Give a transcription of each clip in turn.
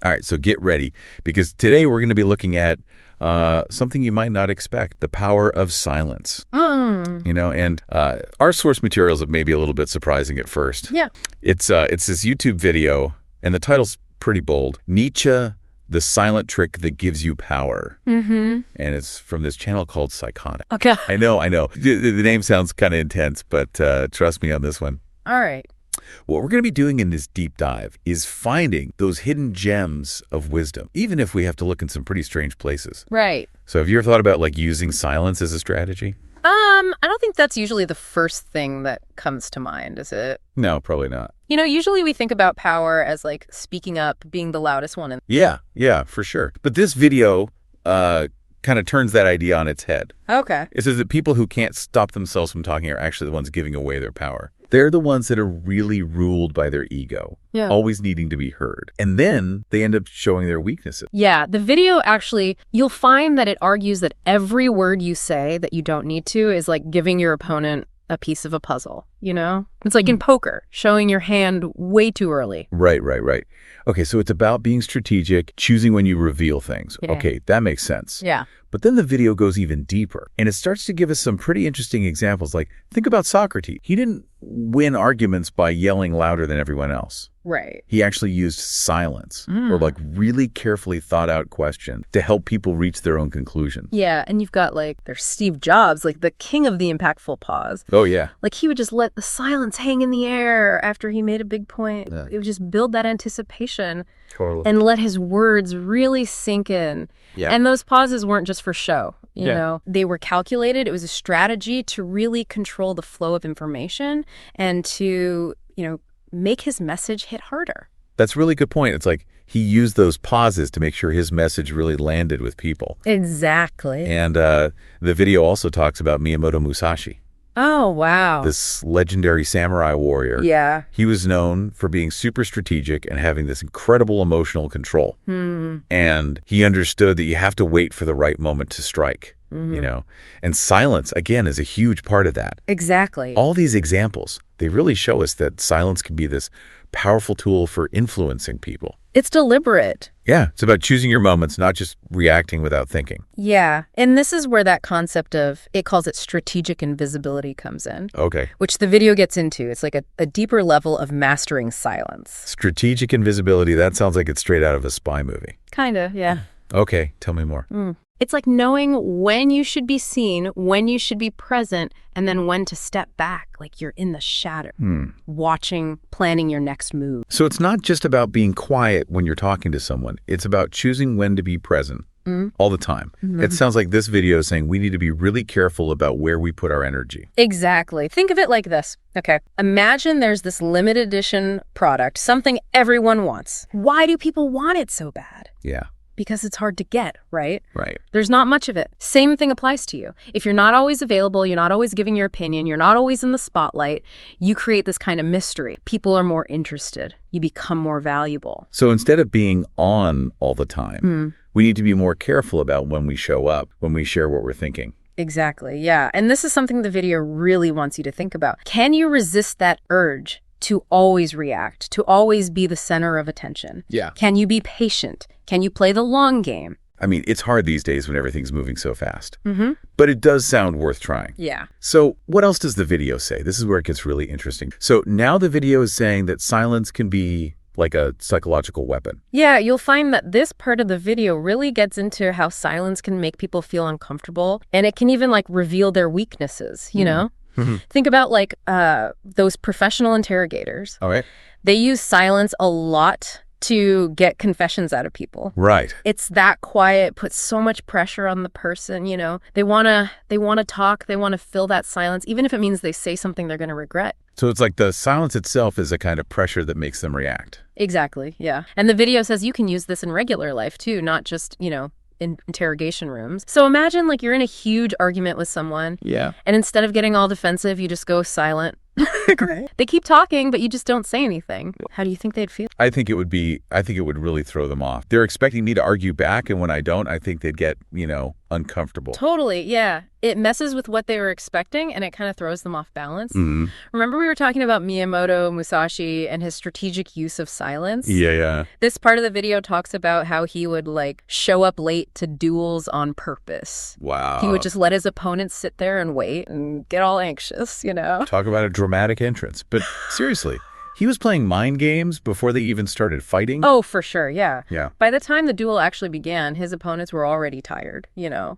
All right, so get ready, because today we're going to be looking at something you might not expect, the power of silence. You know, and our source materials may be a little bit surprising at first. Yeah. It's this YouTube video, and the title's pretty bold. Nietzsche, the silent trick that gives you power. And it's from this channel called Psychotic. Okay. I know. The name sounds kind of intense, but trust me on this one. All right. What we're going to be doing in this deep dive is finding those hidden gems of wisdom, even if we have to look in some pretty strange places. Right. So have you ever thought about like using silence as a strategy? I don't think that's usually the first thing that comes to mind, is it? No, probably not. You know, usually we think about power as like speaking up, being the loudest one. Yeah, for sure. But this video kind of turns that idea on its head. Okay. It says that people who can't stop themselves from talking are actually the ones giving away their power. They're the ones that are really ruled by their ego, always needing to be heard. And then they end up showing their weaknesses. Yeah, the video actually, you'll find that it argues that every word you say that you don't need to is like giving your opponent a piece of a puzzle, you know? It's like in poker, showing your hand way too early. Right. Okay, so it's about being strategic, choosing when you reveal things. Yeah. Okay, that makes sense. Yeah. But then the video goes even deeper, and it starts to give us some pretty interesting examples. Like, think about Socrates. He didn't win arguments by yelling louder than everyone else. Right. He actually used silence or like really carefully thought out questions to help people reach their own conclusions. Yeah, and you've got like, there's Steve Jobs, like the king of the impactful pause. Oh, yeah. Like he would just let the silence hang in the air after he made a big point. Yeah. It would just build that anticipation Totally. and let his words really sink in. Yeah. And those pauses weren't just for show. You Yeah. know, they were calculated. It was a strategy to really control the flow of information and to, you know, make his message hit harder. That's a really good point. It's like he used those pauses to make sure his message really landed with people. Exactly. And the video also talks about Miyamoto Musashi, Oh, wow. this legendary samurai warrior. Yeah. He was known for being super strategic and having this incredible emotional control. And he understood that you have to wait for the right moment to strike, you know. And silence, again, is a huge part of that. Exactly. All these examples, they really show us that silence can be this powerful tool for influencing people. It's deliberate. Yeah, it's about choosing your moments, not just reacting without thinking. Yeah. And this is where that concept of, it calls it strategic invisibility comes in, Okay. which the video gets into. It's like a deeper level of mastering silence. Strategic invisibility, that sounds like it's straight out of a spy movie. Kind of, yeah. Okay, tell me more. It's like knowing when you should be seen, when you should be present, and then when to step back, like you're in the shadow, watching, planning your next move. So it's not just about being quiet when you're talking to someone. It's about choosing when to be present all the time. It sounds like this video is saying we need to be really careful about where we put our energy. Exactly. Think of it like this. Okay. Imagine there's this limited edition product, something everyone wants. Why do people want it so bad? Yeah, Because it's hard to get, right? right. There's not much of it. Same thing applies to you. If you're not always available, you're not always giving your opinion, you're not always in the spotlight, you create this kind of mystery. People are more interested. You become more valuable. So instead of being on all the time, we need to be more careful about when we show up, when we share what we're thinking. Exactly, yeah. And this is something the video really wants you to think about. Can you resist that urge to always react, to always be the center of attention? Yeah. Can you be patient? Can you play the long game? I mean, it's hard these days when everything's moving so fast. But it does sound worth trying. Yeah. So what else does the video say? This is where it gets really interesting. So now the video is saying that silence can be like a psychological weapon. Yeah, you'll find that this part of the video really gets into how silence can make people feel uncomfortable, and it can even like reveal their weaknesses, you know? Think about like those professional interrogators. All right. They use silence a lot to get confessions out of people. Right. It's that quiet, puts so much pressure on the person, you know. They want to talk, they want to fill that silence, even if it means they say something they're going to regret. So it's like the silence itself is a kind of pressure that makes them react. Exactly, yeah. And the video says you can use this in regular life too, not just, you know, in interrogation rooms. So imagine like you're in a huge argument with someone. Yeah. And instead of getting all defensive, you just go silent Right. They keep talking, but you just don't say anything. How do you think they'd feel? I think it would really throw them off. They're expecting me to argue back, and when I don't, I think they'd get, uncomfortable. Totally, yeah. It messes with what they were expecting, and it kind of throws them off balance. Mm-hmm. Remember we were talking about Miyamoto Musashi and his strategic use of silence? Yeah. This part of the video talks about how he would, show up late to duels on purpose. Wow. He would just let his opponents sit there and wait and get all anxious, Talk about a dramatic entrance. But seriously, he was playing mind games before they even started fighting? Oh, for sure, yeah. Yeah. By the time the duel actually began, his opponents were already tired, Yeah.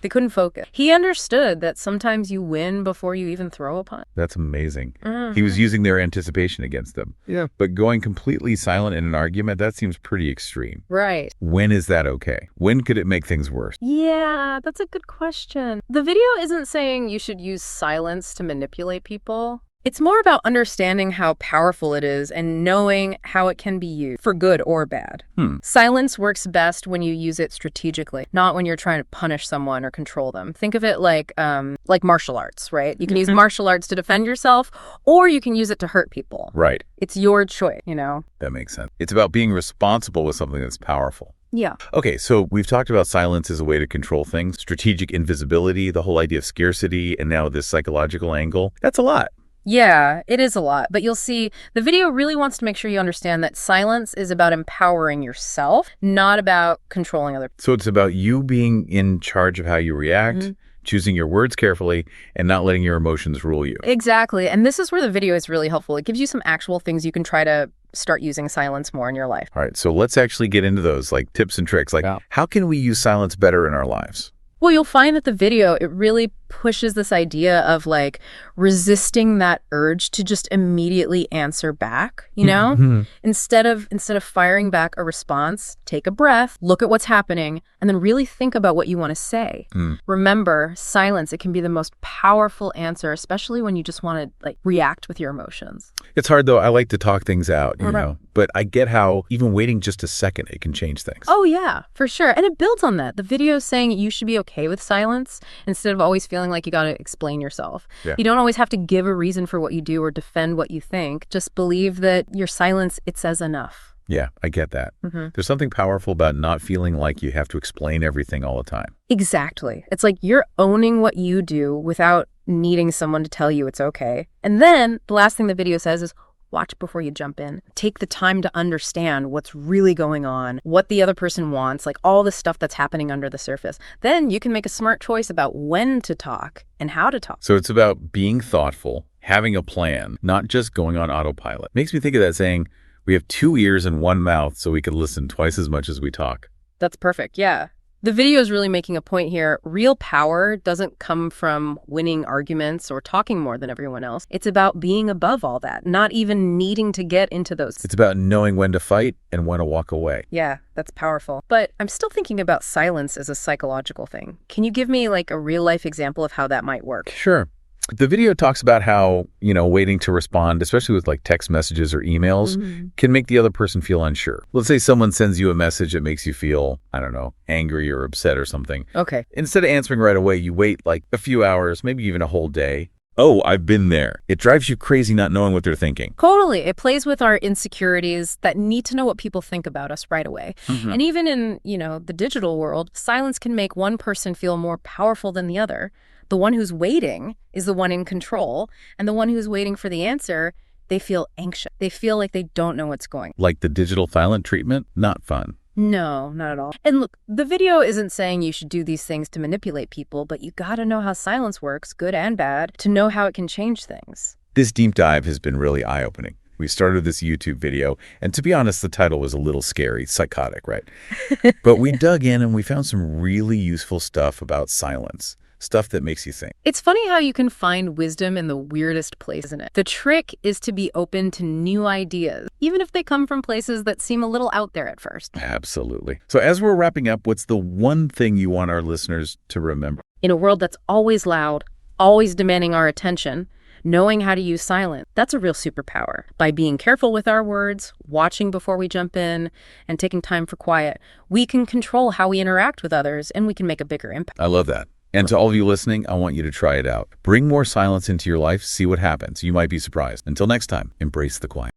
They couldn't focus. He understood that sometimes you win before you even throw a punch. That's amazing. Mm-hmm. He was using their anticipation against them. Yeah. But going completely silent in an argument, that seems pretty extreme. Right. When is that okay? When could it make things worse? Yeah, that's a good question. The video isn't saying you should use silence to manipulate people. It's more about understanding how powerful it is and knowing how it can be used for good or bad. Silence works best when you use it strategically, not when you're trying to punish someone or control them. Think of it like martial arts, right? You can use martial arts to defend yourself, or you can use it to hurt people. Right. It's your choice, That makes sense. It's about being responsible with something that's powerful. Yeah. Okay, so we've talked about silence as a way to control things, strategic invisibility, the whole idea of scarcity, and now this psychological angle. That's a lot. Yeah, it is a lot, but you'll see the video really wants to make sure you understand that silence is about empowering yourself, not about controlling other people. So it's about you being in charge of how you react, choosing your words carefully, and not letting your emotions rule you. Exactly, and this is where the video is really helpful. It gives you some actual things you can try to start using silence more in your life. All right, so let's actually get into those, tips and tricks. How can we use silence better in our lives? Well, you'll find that the video, it really pushes this idea of resisting that urge to just immediately answer back, Instead of firing back a response, take a breath, look at what's happening, and then really think about what you want to say. Remember, silence, it can be the most powerful answer, especially when you just want to react with your emotions. It's hard though. I like to talk things out, but I get how even waiting just a second, it can change things. Oh yeah, for sure. And it builds on that. The video is saying you should be okay with silence instead of always feeling like you got to explain yourself. Yeah. You don't always have to give a reason for what you do or defend what you think. Just believe that your silence, it says enough. Yeah, I get that. There's something powerful about not feeling like you have to explain everything all the time. Exactly. It's like you're owning what you do without needing someone to tell you it's okay. And then the last thing the video says is, watch before you jump in. Take the time to understand what's really going on, what the other person wants, all the stuff that's happening under the surface. Then you can make a smart choice about when to talk and how to talk. So it's about being thoughtful, having a plan, not just going on autopilot. Makes me think of that saying, we have 2 ears and 1 mouth so we can listen twice as much as we talk. That's perfect, yeah. The video is really making a point here. Real power doesn't come from winning arguments or talking more than everyone else. It's about being above all that, not even needing to get into those. It's about knowing when to fight and when to walk away. Yeah, that's powerful. But I'm still thinking about silence as a psychological thing. Can you give me a real life example of how that might work? Sure. The video talks about how, waiting to respond, especially with text messages or emails, can make the other person feel unsure. Let's say someone sends you a message that makes you feel, I don't know, angry or upset or something. Okay. Instead of answering right away, you wait a few hours, maybe even a whole day. Oh, I've been there. It drives you crazy not knowing what they're thinking. Totally. It plays with our insecurities that need to know what people think about us right away. And even in, the digital world, silence can make one person feel more powerful than the other. The one who's waiting is the one in control, and the one who's waiting for the answer, they feel anxious. They feel like they don't know what's going on. Like the digital silent treatment? Not fun. No, not at all. And look, the video isn't saying you should do these things to manipulate people, but you gotta know how silence works, good and bad, to know how it can change things. This deep dive has been really eye-opening. We started this YouTube video, and to be honest, the title was a little scary, psychotic, right? But we dug in and we found some really useful stuff about silence. Stuff that makes you think. It's funny how you can find wisdom in the weirdest place, isn't it? The trick is to be open to new ideas, even if they come from places that seem a little out there at first. Absolutely. So as we're wrapping up, what's the one thing you want our listeners to remember? In a world that's always loud, always demanding our attention, knowing how to use silence, that's a real superpower. By being careful with our words, watching before we jump in, and taking time for quiet, we can control how we interact with others, and we can make a bigger impact. I love that. And to all of you listening, I want you to try it out. Bring more silence into your life, see what happens. You might be surprised. Until next time, embrace the quiet.